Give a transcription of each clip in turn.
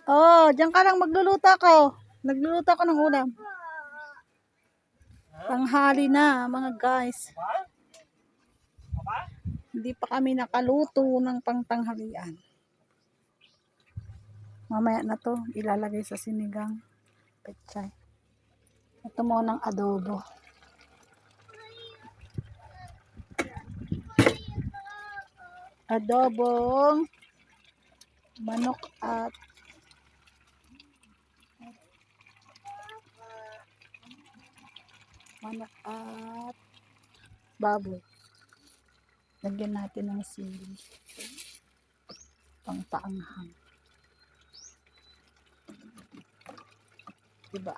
Oh, diyan ka lang magluluto ako. Nagluluto ako ng ulam. Tanghali na, mga guys. Hindi pa kami nakaluto ng pangtanghalian. Mamaya na to, ilalagay sa sinigang. Pechay. Ito mo ng adobo. Adobong manok at baboy. Lagyan natin ng sili. Pangpaanghang. Diba?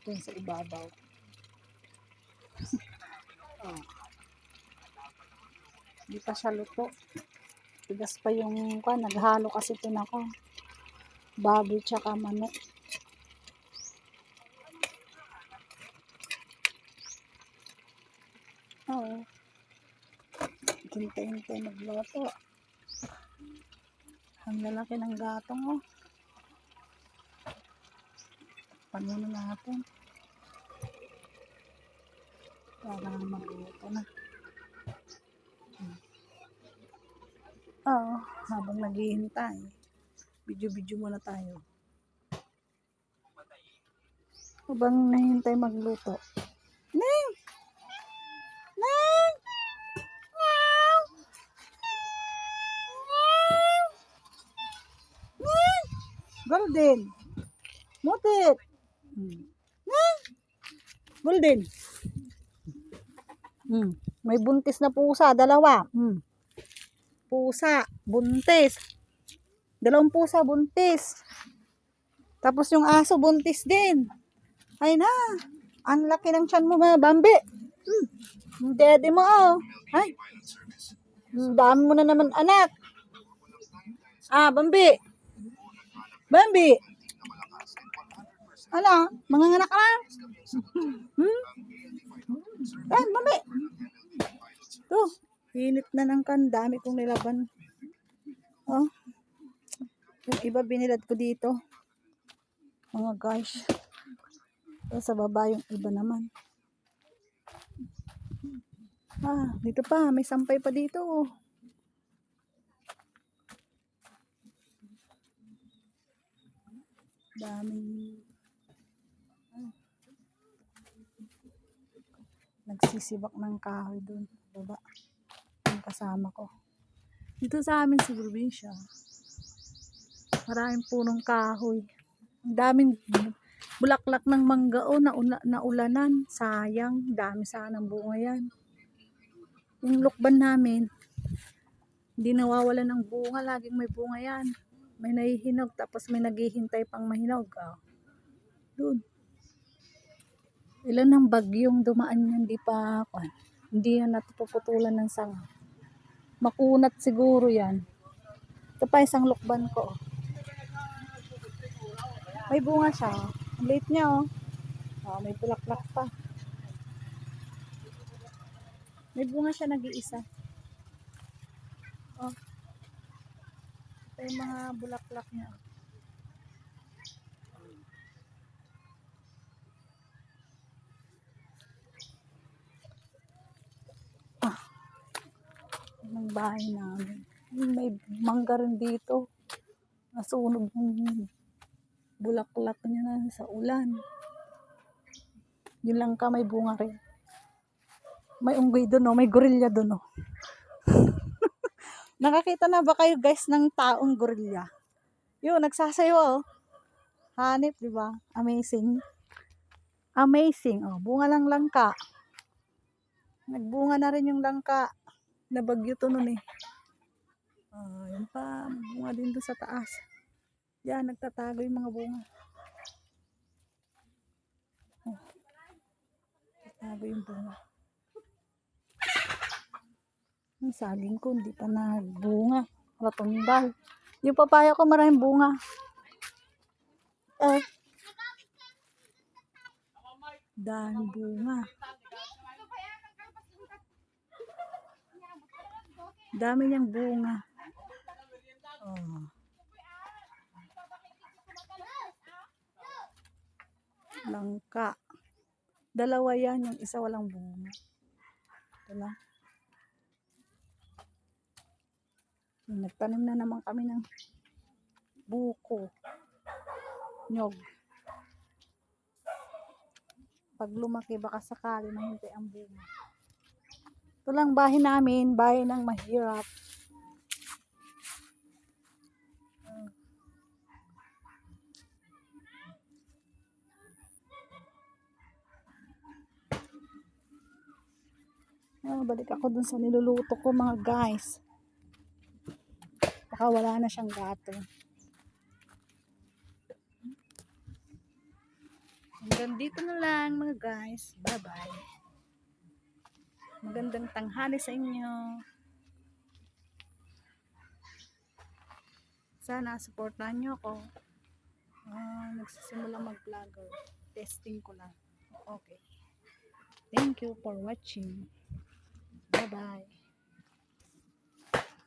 Ito yung sa ibabaw. Oh. Hindi pa siya luto. Tigas pa yung naghalo kasi ito na ko. Baboy tsaka manok. Oo. Hintay-hintay magluto. Ang lalaki ng gatong, oh. Panuno natin. Para magluto na. Oo, habang naghihintay. Video-video muna tayo. Habang nahihintay magluto. Neng! Neng! Meow! Neng! Golden! Mutit! Neng! Golden! May buntis na pusa, dalawa. Pusa, buntis. Dalawang pusa, buntis. Tapos yung aso, buntis din. Ay na, ang laki ng tiyan mo, mga Bambi. Yung dede mo, oh. Ay, dami mo na naman, anak. Bambi. Bambi. Ano, manganganak ka lang? Bambi. Ito, init na ng dami kong nilaban. Oh, yung iba binilad ko dito. Mga guys. Sa baba yung iba naman. Dito pa. May sampay pa dito. Daming nagsisibak ng kahoy dun. Baba. Yung kasama ko. Dito sa amin sa probinsya. Maraming punong kahoy. Ang daming bulaklak ng mangga na ulanan. Sayang. Dami sanang bunga yan. Yung lukban namin, hindi nawawala ng bunga. Laging may bunga yan. May nahihinog. Tapos may naghihintay pang mahinog. Doon. Ilan ng bagyong dumaan yan. Hindi yan natupuputulan ng sanga. Makunat siguro yan. Ito pa isang lukban ko. May bunga siya. Ang late niya, oh. May bulaklak pa. May bunga siya nag-iisa. Ito yung mga bulaklak niya. Ng bahay namin. May mangga rin dito. Nasunog yung bulaklak niya na sa ulan. Yun lang ka, may bunga rin. May unggoy doon, may gorilla doon. Nakakita na ba kayo guys ng taong gorilla? Yun, nagsasayo. Hanip, di ba? Amazing. Amazing. Bunga lang langka. Nagbunga na rin yung langka. Nabagyo to nun eh. Yun pa, bunga din doon sa taas. Yan, nagtatago yung mga bunga. Nagtatago yung bunga. Yung saging ko, hindi pa nagbunga. Ratundal. Yung papaya ko, maraming bunga. Dahil bunga. Dami niyang bunga. Oh. Langka. Dalawa yan, yung isa walang bunga. Ito na. Nagtanim na naman kami ng buko. Nyog. Pag lumaki, baka sakali mahintay ang bunga. Ito lang bahay namin, bahay ng mahirap. Balik ako dun sa niluluto ko mga guys. Baka wala na siyang gato. Hanggang dito na lang mga guys. Bye bye. Magandang tanghali sa inyo. Sana supportahan nyo ako. Nagsisimula mag-vlogger. Testing ko lang. Okay. Thank you for watching. Bye bye.